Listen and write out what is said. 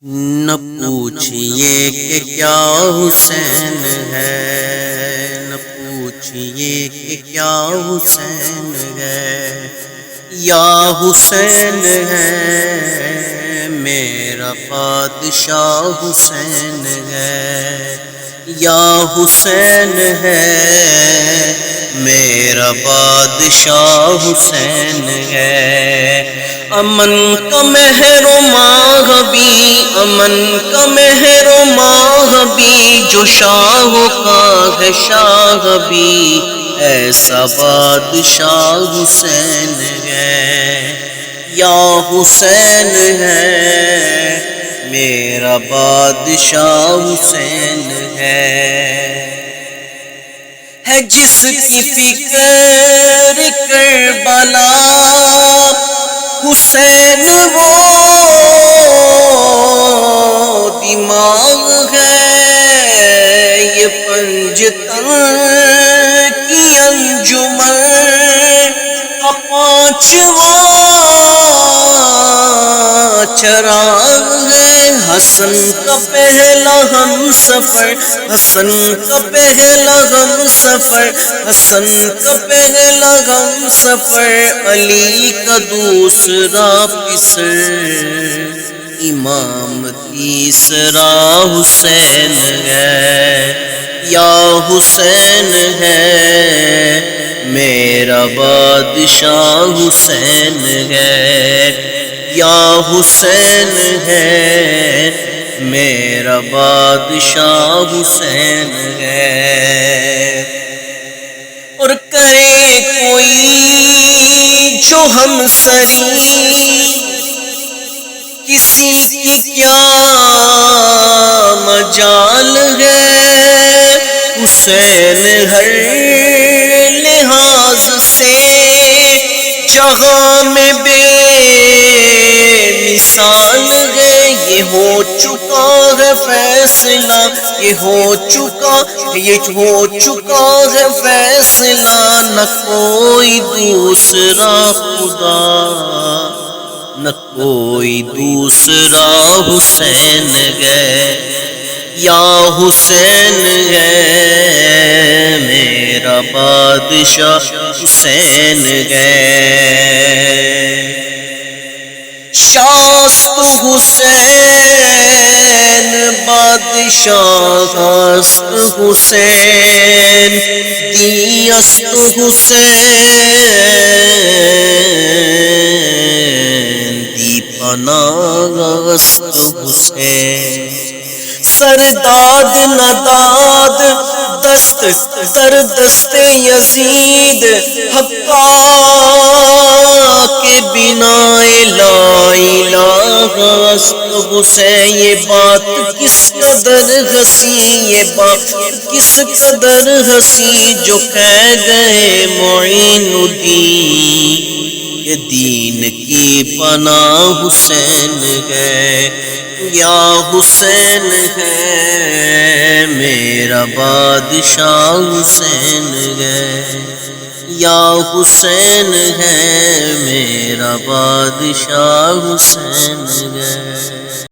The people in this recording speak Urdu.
نہ پوچھئے کہ کیا حسین ہے، نہ پوچھئے کہ کیا حسین ہے، یا حسین ہے میرا بادشاہ حسین ہے، یا حسین ہے میرا بادشاہ حسین ہے۔ امن کا مہر و ماہبی، امن کا مہر و ماہبی، جو شاہ کا ہے شاہ بھی، ایسا بادشاہ حسین ہے، یا حسین ہے میرا بادشاہ حسین ہے جس کی فکر کربلا حسین وہ دماغ ہے، یہ پنجتن کی انجمن کا پانچواں چراغ ہے۔ حسن کا پہلا ہم سفر، حسن کا پہلا ہم سفر، حسن کا پہلا ہم سفر، علی کا دوسرا پسر، امام تیسرا حسین ہے، یا حسین ہے میرا بادشاہ حسین ہے، یا حسین ہے میرا بادشاہ حسین ہے۔ اور کرے کوئی جو ہم سری، کسی کی کیا مجال ہے، حسین ہر لحاظ سے جہاں میں بے مثال ہے، یہ ہو چکا ہے فیصلہ، یہ ہو چکا ہے فیصلہ، نہ کوئی دوسرا خدا، نہ کوئی دوسرا حسین ہے، یا حسین ہے میرا بادشاہ حسین ہے۔ شاست حسین بادشاہ است حسین، دیست حسین دی پناہ است حسین، سرداد نداد دست در دست یزید، حقا کے بنا لا الہ است حسین۔ یہ بات کس قدر ہنسی، یہ بات کس قدر ہنسی، جو کہہ گئے معین الدین، یہ دین کی پناہ حسین ہے، یا حسین ہے میرا بادشاہ حسین ہے، یا حسین ہے میرا بادشاہ حسین ہے۔